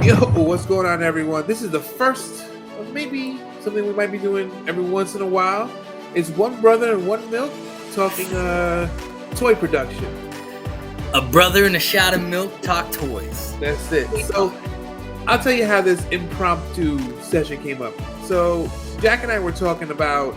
Yo, what's going on, everyone? This is the first of maybe something we might be doing every once in a while. It's one brother and one milk talking toy production. A brother and a shot of milk talk toys. That's it. So I'll tell you how this impromptu session came up. So Jack and I were talking about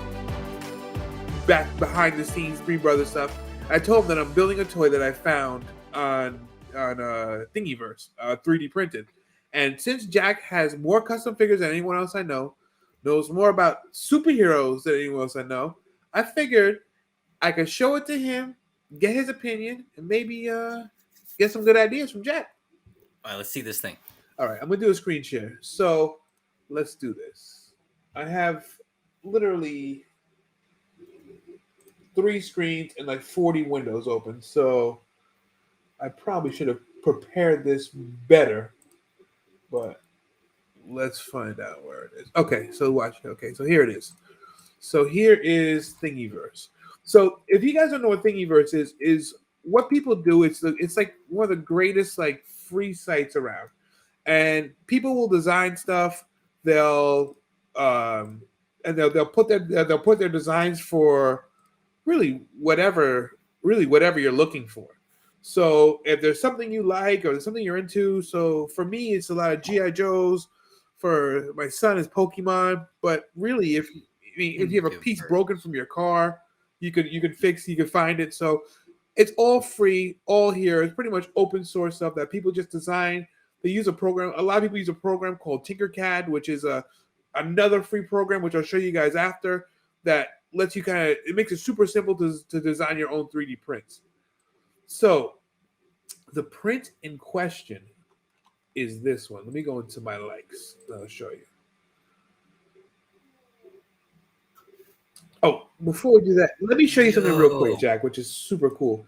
back behind the scenes Three Brothers stuff. I told him that I'm building a toy that I found on Thingiverse, 3D printed. And since Jack has more custom figures than anyone else I know, knows more about superheroes than anyone else I know, I figured I could show it to him, get his opinion, and maybe get some good ideas from Jack. All right, let's see this thing. All right, I'm gonna do a screen share. So let's do this. I have literally 3 screens and like 40 windows open. So I probably should have prepared this better, but let's find out where it is. Okay, so watch. Okay, so here it is. So here is Thingiverse. So if you guys don't know what Thingiverse is what people do. It's like one of the greatest like free sites around, and people will design stuff. They'll and they'll put their designs for really whatever you're looking for. So if there's something you like or there's something you're into, so for me it's a lot of GI Joes. For my son is Pokemon. But really, if you have a piece broken from your car, you could find it. So it's all free, all here. It's pretty much open source stuff that people just design. They use a program. A lot of people use a program called Tinkercad, which is another free program, which I'll show you guys after. That lets you it makes it super simple to design your own 3D prints. So the print in question is this one. Let me go into my likes. I'll show you. Oh, before we do that, let me show you something real quick, Jack, which is super cool.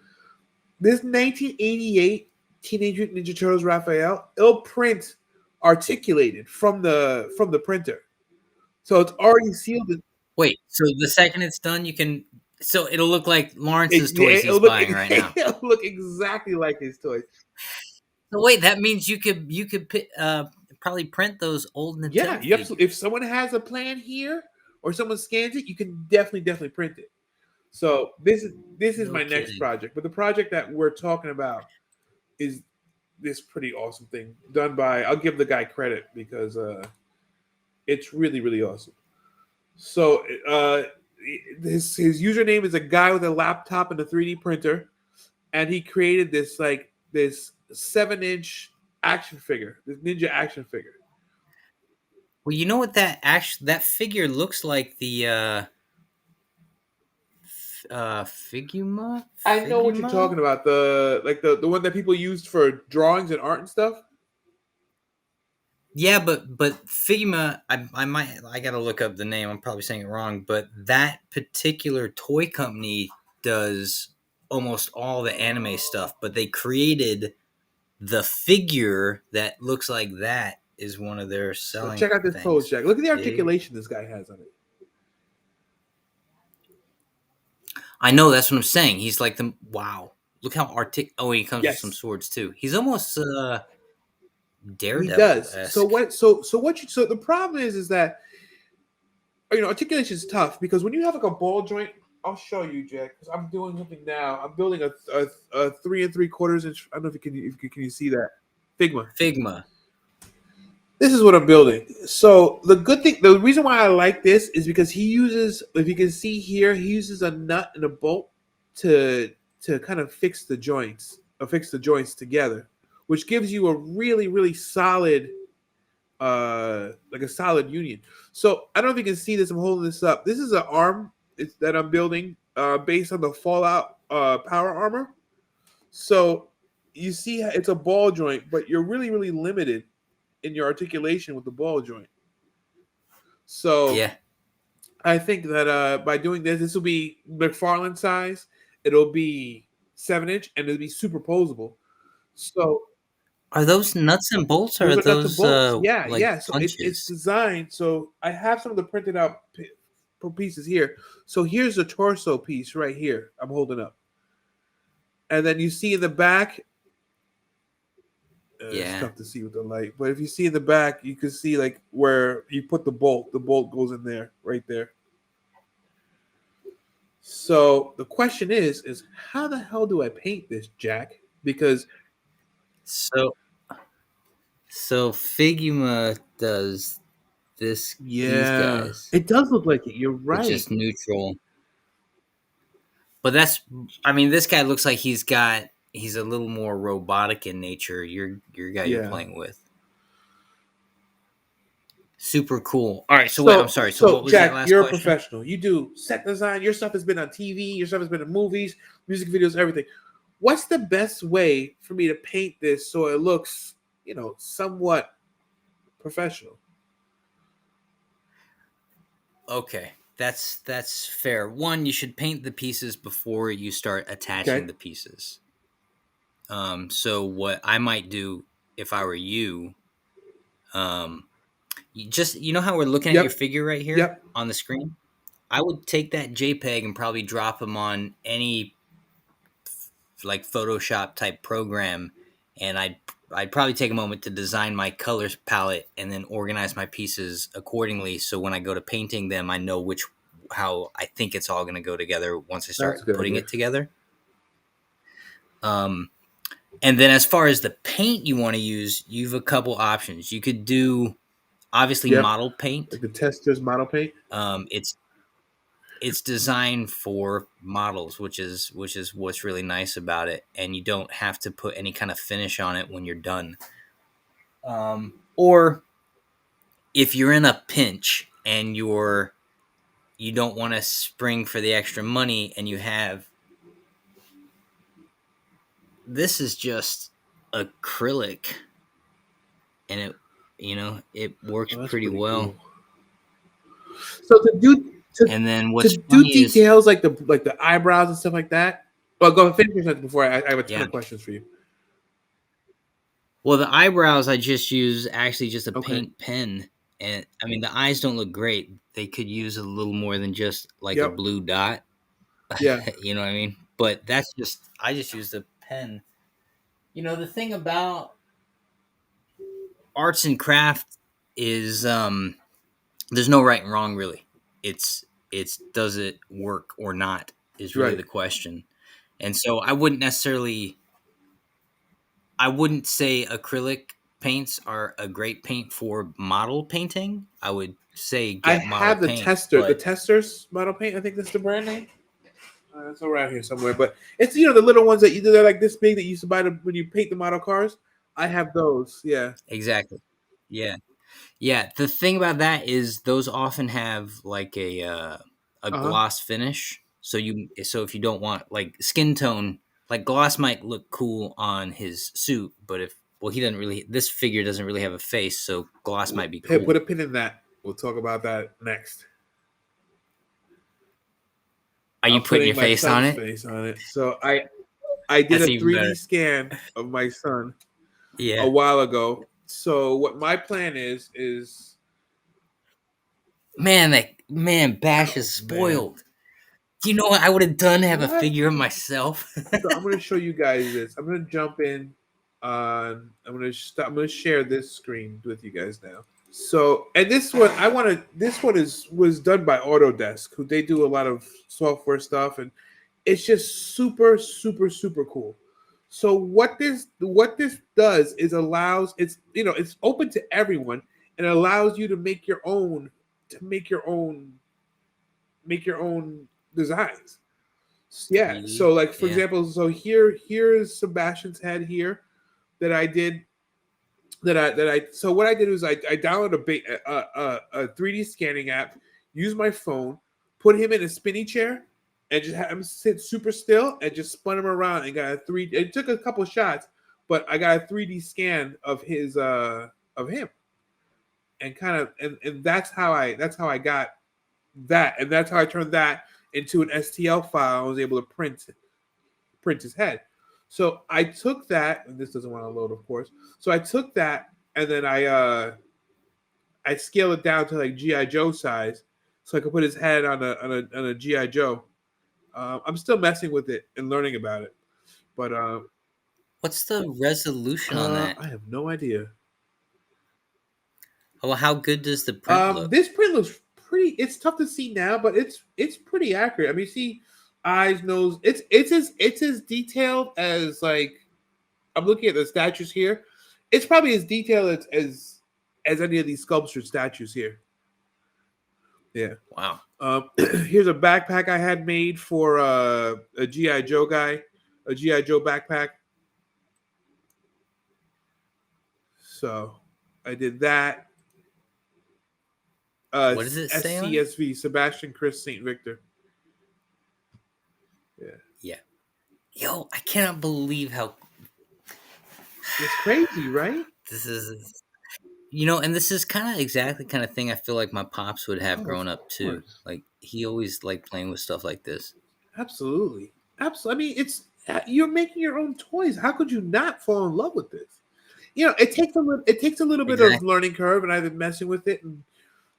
This 1988 Teenage Mutant Ninja Turtles Raphael, it'll print articulated from the printer. So it's already sealed. Wait, so the second it's done, you can. So it'll look like Lawrence's toys he's buying right now. It'll look exactly like his toys. So wait, that means you could probably print those old Nintendo. Yeah, you absolutely. If someone has a plan here or someone scans it, you can definitely print it. So this is my next project. But the project that we're talking about is this pretty awesome thing done by. I'll give the guy credit because it's really awesome. So his username is a guy with a laptop and a 3D printer, and he created this 7-inch action figure, this ninja action figure. Well, you know what that figure looks like, the Figma? I know what you're talking about. The one that people used for drawings and art and stuff. Yeah, but Figma, I gotta look up the name. I'm probably saying it wrong, but that particular toy company does almost all the anime stuff. But they created the figure that looks like that is one of their selling. So check out this pose, Jack. Look at the articulation this guy has on it. I know, that's what I'm saying. He's like wow. Look how he comes with some swords too. He's almost Daredevil. He does. So the problem is that articulation is tough because when you have like a ball joint, I'll show you, Jack, because I'm doing something now. I'm building a 3 3/4 inch. I don't know if can you see that Figma. This is what I'm building. So the reason why I like this is because he uses, if you can see here, he uses a nut and a bolt to kind of fix the joints together, which gives you a really solid, like a solid union. So I don't know if you can see this. I'm holding this up. This is an arm that I'm building based on the Fallout power armor. So you see it's a ball joint, but you're really limited in your articulation with the ball joint. So yeah, I think that by doing this will be McFarlane size. It'll be 7-inch and it'll be superposable. So are those nuts and bolts, or are those yeah. So punches? it's designed. So I have some of the printed out pieces here. So here's the torso piece right here. I'm holding up, and then you see in the back. It's Yeah. tough to see with the light. But if you see in the back, you can see like where you put the bolt. The bolt goes in there, right there. So the question is how the hell do I paint this, Jack? Because So Figma does these yeah, guys it does look like it. You're with right. just neutral. But I mean, this guy looks like he's a little more robotic in nature. Your guy you're Yeah. playing with. Super cool. All right, so wait, I'm So, sorry. So so what was that Jack, last you're a question? professional. You do set design. Your stuff has been on TV. Your stuff has been in movies, music videos, everything. What's the best way for me to paint this so it looks, somewhat professional? Okay. That's fair. One, you should paint the pieces before you start attaching Okay. the pieces. So what I might do if I were you, um, you know how we're looking at your Yep. figure right here Yep. on the screen? I would take that JPEG and probably drop them on any like Photoshop type program, and I'd probably take a moment to design my colors palette and then organize my pieces accordingly. So when I go to painting them, I know how I think it's all going to go together once I That's a start good putting idea. it together. Um, and then as far as the paint you want to use, you've a couple options. You could do obviously Yep. model paint. Like the tester's model paint. It's designed for models, which is what's really nice about it, and you don't have to put any kind of finish on it when you're done. Or if you're in a pinch and you don't want to spring for the extra money, and you have this is just acrylic, and it works Oh, that's pretty pretty well. cool. So to do to And then to what's do funny is, details like the eyebrows and stuff like that. Well, go and finish your sentence before I have a ton yeah. of questions for you. Well, the eyebrows I just use actually just a Okay. paint pen, and I mean the eyes don't look great. They could use a little more than just like a Yep. blue dot. Yeah. You know what I mean? But I just use the pen. The thing about arts and craft is there's no right and wrong really. It's does it work or not is really Right. the question. And so I wouldn't say acrylic paints are a great paint for model painting. I would say I get model have the paint, tester, the but testers model paint. I think that's the brand name. It's around here somewhere, but it's the little ones that they're like this big that you used to buy when you paint the model cars. I have those. Yeah. exactly. Yeah. Yeah, the thing about that is those often have like a Uh huh. gloss finish. So if you don't want like skin tone, like gloss might look cool on his suit, but if well he doesn't really this figure doesn't really have a face, so gloss might be Put cool. a pin in that. We'll talk about that next. Are you I'm putting putting your my face on son's it? face on it. So I did That's a even 3D better. scan of my son a Yeah. while ago. So what my plan is Man, Bash oh is man, spoiled. Do you know what I would have done to have a what? figure of myself? So I'm gonna show you guys this. I'm gonna jump in on. I'm gonna share this screen with you guys now. So and this one I want to. This one was done by Autodesk, who they do a lot of software stuff, and it's just super super super cool. So what this does is allows it's open to everyone and allows you to make your own designs. Yeah. So 3D. like for Yeah. example, so here's Sebastian's head here that I did that I so what I did was I downloaded a 3D scanning app, used my phone, put him in a spinny chair, and just had him sit super still and just spun him around and got a three. It took a couple shots, but I got a 3D scan of him and kind of and that's how I got that and that's how I turned that into an STL file. I was able to print his head. So I took that, and this doesn't want to load, of course. So I took that, and then I scaled it down to like GI Joe size, so I could put his head on a GI Joe. I'm still messing with it and learning about it, but What's the resolution on that? I have no idea. Oh, how good does the print look? This print looks pretty. It's tough to see now, but it's pretty accurate. I mean, see, eyes, nose. It's as detailed as like I'm looking at the statues here. It's probably as detailed as any of these sculpture statues here. Yeah. Wow. Here's a backpack I had made for a GI Joe guy, a GI Joe backpack. So I did that. What does it say on it? SCSV, Sebastian Chris St. Victor. Yeah. Yeah. Yo, I cannot believe how It's crazy, right? this is. And this is kind of exactly kind of thing I feel like my pops would have Oh, growing of up too. course. Like he always liked playing with stuff like this. Absolutely. Absolutely. I mean, it's you're making your own toys. How could you not fall in love with this? It takes a little bit of Exactly. learning curve, and I've been messing with it and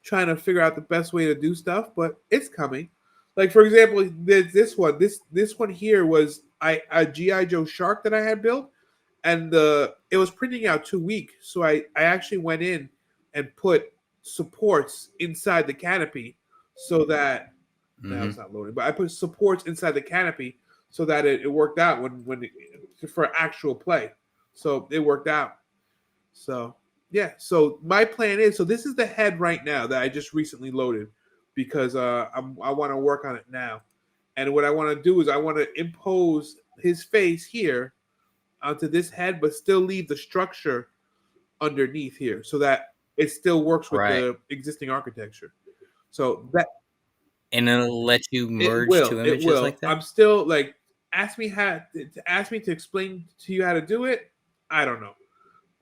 trying to figure out the best way to do stuff, but it's coming. Like for example, there's this one. This one here was a GI Joe shark that I had built, and it was printing out too weak, so I actually went in and put supports inside the canopy so that now Hmm. it's not loading, but I put supports inside the canopy so that it worked out for actual play. So it worked out. So yeah. So my plan is this is the head right now that I just recently loaded because I want to work on it now. And what I want to do is I want to impose his face here onto this head, but still leave the structure underneath here so that it still works with Right. the existing architecture. So that And it'll let you it merge will. two It images will. like that. I'm still like ask me to explain to you how to do it. I don't know,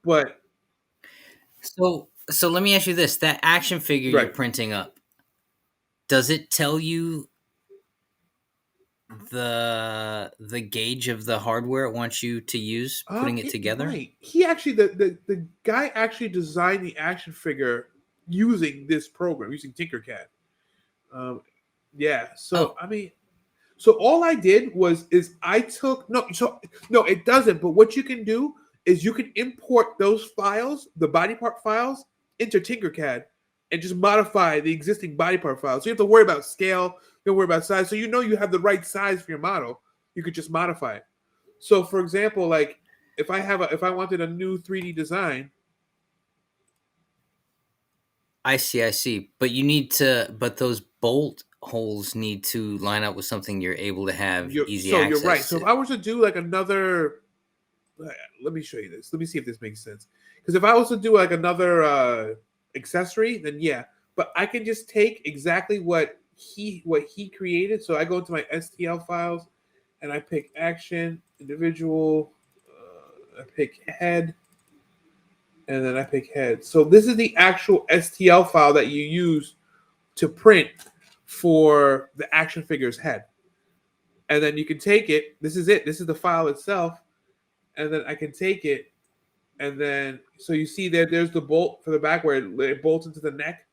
but So let me ask you this: that action figure you're right. printing up, does it tell you the gauge of the hardware it wants you to use putting it It together? might. He actually the guy actually designed the action figure using this program, using Tinkercad. Um, yeah. So Oh, I mean, so all I did is I took no. So no, it doesn't. But what you can do is you can import those files, the body part files, into Tinkercad, and just modify the existing body part files. So you have to worry about scale. You don't worry about size. So you have the right size for your model. You could just modify it. So for example, like if I wanted a new 3D design, I see, I see. But those bolt holes need to line up with something you're able to have easy you're right. access So if to. I was to do like another, let me show you this. Let me see if this makes sense. Because if I was to do like another accessory, then yeah. But I can just take exactly what he created. So I go into my STL files and I pick action, individual, I pick head, and then I pick head. So this is the actual STL file that you use to print for the action figure's head. And then you can take it. This is it. This is the file itself. And then I can take it. And then, so you see there's the bolt for the back where it bolts into the neck.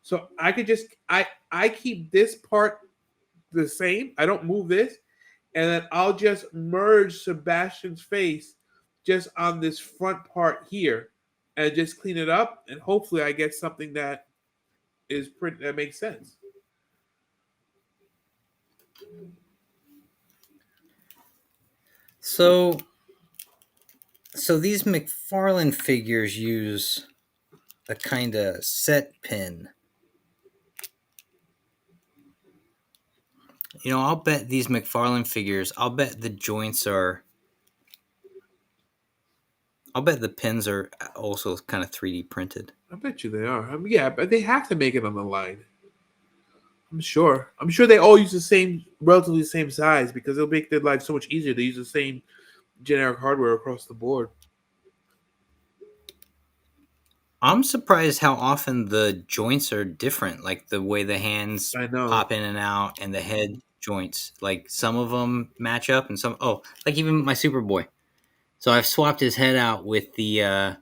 So I could just, I keep this part the same. I don't move this. And then I'll just merge Sebastian's face just on this front part here and just clean it up. And hopefully I get something that makes sense. So so these McFarlane figures use a kind of set pin. I'll bet these McFarlane figures, I'll bet the pins are also kind of 3D printed. I bet you they are. I mean, yeah, but they have to make it on the line. I'm sure. I'm sure they all use the same, relatively the same size because it'll make their life so much easier. They use the same generic hardware across the board. I'm surprised how often the joints are different, like the way the hands I know. pop in and out and the head joints. Like some of them match up and like even my Superboy. So I've swapped his head out with the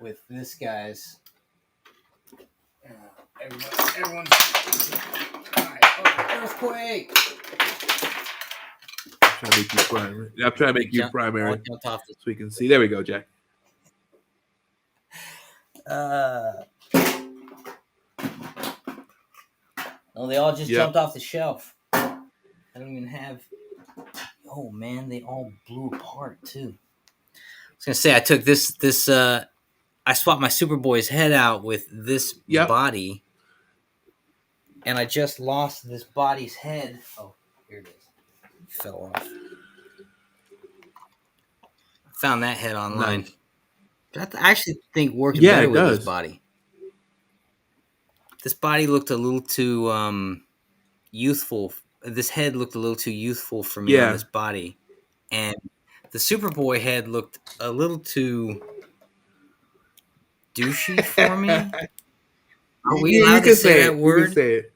with this guy's. Everyone's. All right, earthquake. trying to make you primary. I'm trying to make you primary jumped off so we can see. There we go, Jack. Oh, they all just Yep. jumped off the shelf. I don't even have. Oh man, they all blew apart too. I was gonna say I took this. I swapped my Superboy's head out with this Yep. body, and I just lost this body's head. Oh, here it is. It fell off. I found that head online. Nice. But I actually think worked Yeah, better it with does. this body. This body looked a little too youthful. This head looked a little too youthful for me Yeah. on this body, and the Superboy head looked a little too douchey for me. Are we You allowed can to say say that it. You word? can say it.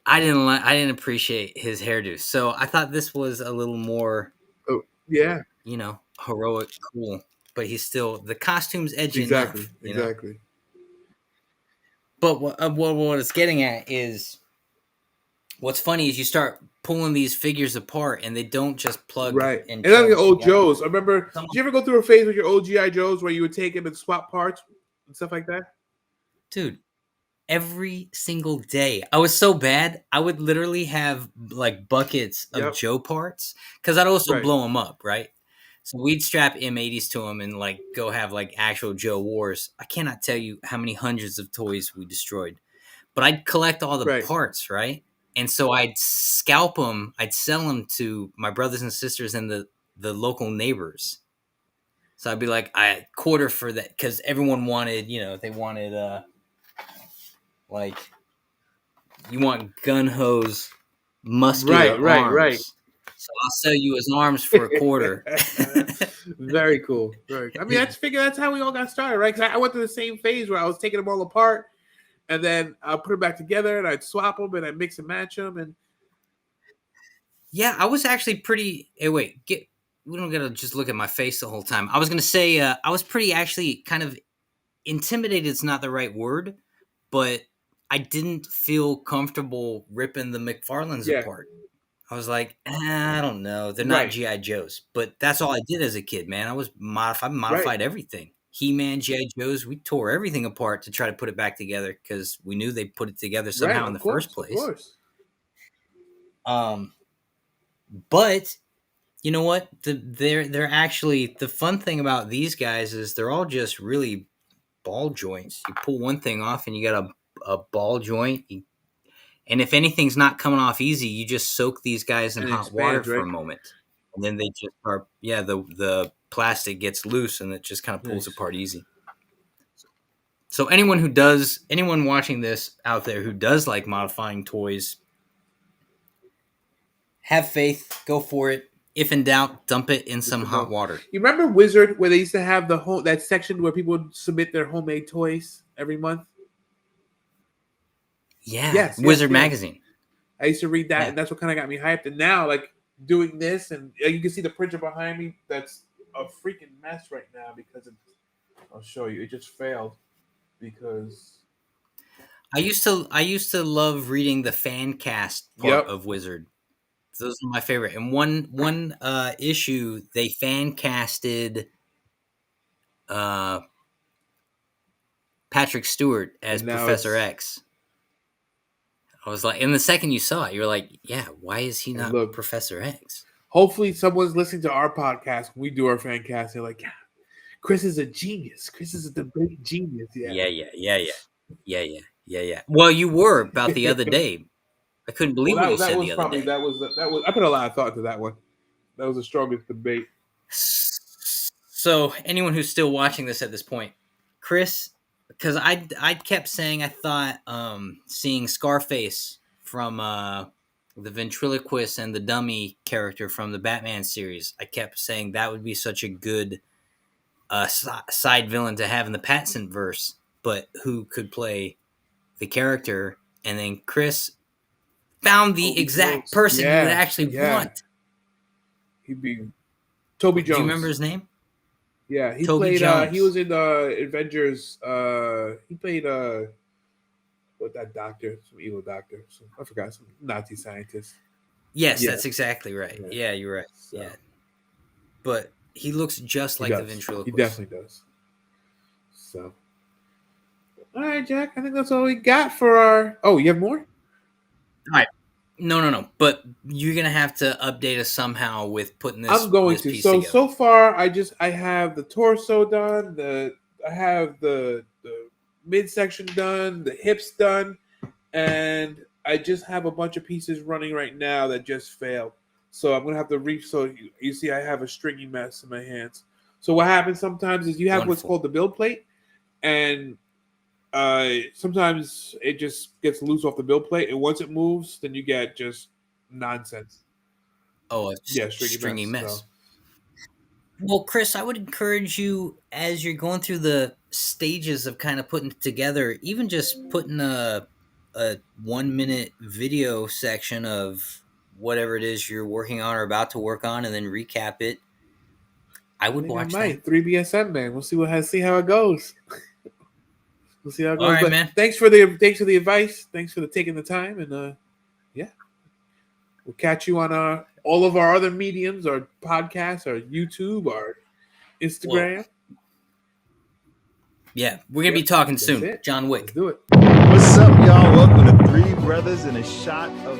I didn't appreciate his hairdo, so I thought this was a little more, Oh, yeah. Heroic, cool. But he's still the costume's edgy Exactly. enough. Exactly. But what it's getting at is, what's funny is you start pulling these figures apart, and they don't just plug Right. and And then chug the old together. Joes. I remember. Did you ever go through a phase with your old GI Joes where you would take them and swap parts and stuff like that? Dude, every single day. I was so bad. I would literally have like buckets of Yep. Joe parts because I'd also Right. blow them up, right? So we'd strap M80s to them and like go have like actual Joe wars. I cannot tell you how many hundreds of toys we destroyed, but I'd collect all the Right. parts, right? And so I'd scalp them. I'd sell them to my brothers and sisters and the local neighbors. So I'd be like, I quarter for that because everyone wanted, they wanted like, you want gun hose muscular arms. Right. So I'll sell you his arms for a quarter. Very cool. Very. I mean, that's how we all got started, right? Because I went through the same phase where I was taking them all apart, and then I'll put them back together, and I'd swap them, and I'd mix and match them, and Yeah, I was actually pretty. Hey, wait, we don't gotta just look at my face the whole time. I was gonna say I was pretty actually kind of intimidated. It's not the right word, but I didn't feel comfortable ripping the McFarlanes apart. I was like, I don't know. They're not Right. GI Joes, but that's all I did as a kid, man. I was modified everything. He-Man, GI Joes, we tore everything apart to try to put it back together because we knew they put it together somehow in the first place. Of course. But you know what? They're actually, the fun thing about these guys is they're all just really ball joints. You pull one thing off and you got a ball joint. And if anything's not coming off easy, you just soak these guys in hot water for a moment. And then they just are, the plastic gets loose and it just kind of pulls apart easy. So anyone watching this out there who does like modifying toys, have faith, go for it. If in doubt, dump it in some hot water. You remember Wizard, where they used to have that section where people would submit their homemade toys every month? Yeah. Yes. Wizard magazine. I used to read that, and that's what kind of got me hyped. And now, like, doing this, and you can see the printer behind me. That's a freaking mess right now because I'll show you. It just failed because I used to love reading the fan cast part of Wizard. Those are my favorite. And one issue, they fan casted Patrick Stewart as Professor X. I was like, and the second you saw it, you were like, yeah, why is he not Professor X? Hopefully someone's listening to our podcast when we do our fan cast. They're like, yeah, Chris is a genius. Chris is a debate genius. Yeah. Well, you were about the other day. I couldn't believe what you said the other day. That was I put a lot of thought to that one. That was the strongest debate. So anyone who's still watching this at this point, Chris, because I kept saying I thought seeing Scarface from the ventriloquist and the dummy character from the Batman series, I kept saying that would be such a good side villain to have in the Pattinson verse, but who could play the character? And then Chris found the exact person you would actually want. He'd be Toby Jones. Do you remember his name? Yeah, he Toby played. He was in Avengers. He played what that doctor, some evil doctor. I forgot, some Nazi scientist. Yes, Yeah. that's exactly right. Yeah. Yeah, you're right. So Yeah, but he looks just he like the does. He ventriloquist. definitely does. So, all right, Jack. I think that's all we got for our. Oh, you have more? All right. No. But you're gonna have to update us somehow with putting I'm going this to. piece So together. so far, I have the torso done. I have the midsection done. The hips done, and I just have a bunch of pieces running right now that just failed. So I'm gonna have to So you see, I have a stringy mess in my hands. So what happens sometimes is you have what's Wonderful. called the build plate, and sometimes it just gets loose off the build plate, and once it moves, then you get just nonsense. Oh, a Yeah, stringy mess. So. Well, Chris, I would encourage you as you're going through the stages of kind of putting it together, even just putting a 1 minute video section of whatever it is you're working on or about to work on, and then recap it. I would I think I watch that. might 3BSM man. We'll see how it goes. We'll see how it All goes. right, But man. thanks for the advice. Thanks for taking the time, and yeah, we'll catch you on all of our other mediums, our podcasts, our YouTube, our Instagram. Well, yeah, we're gonna be talking That's soon. it. John Wick. Let's do it. What's up, y'all? Welcome to Three Brothers and a Shot of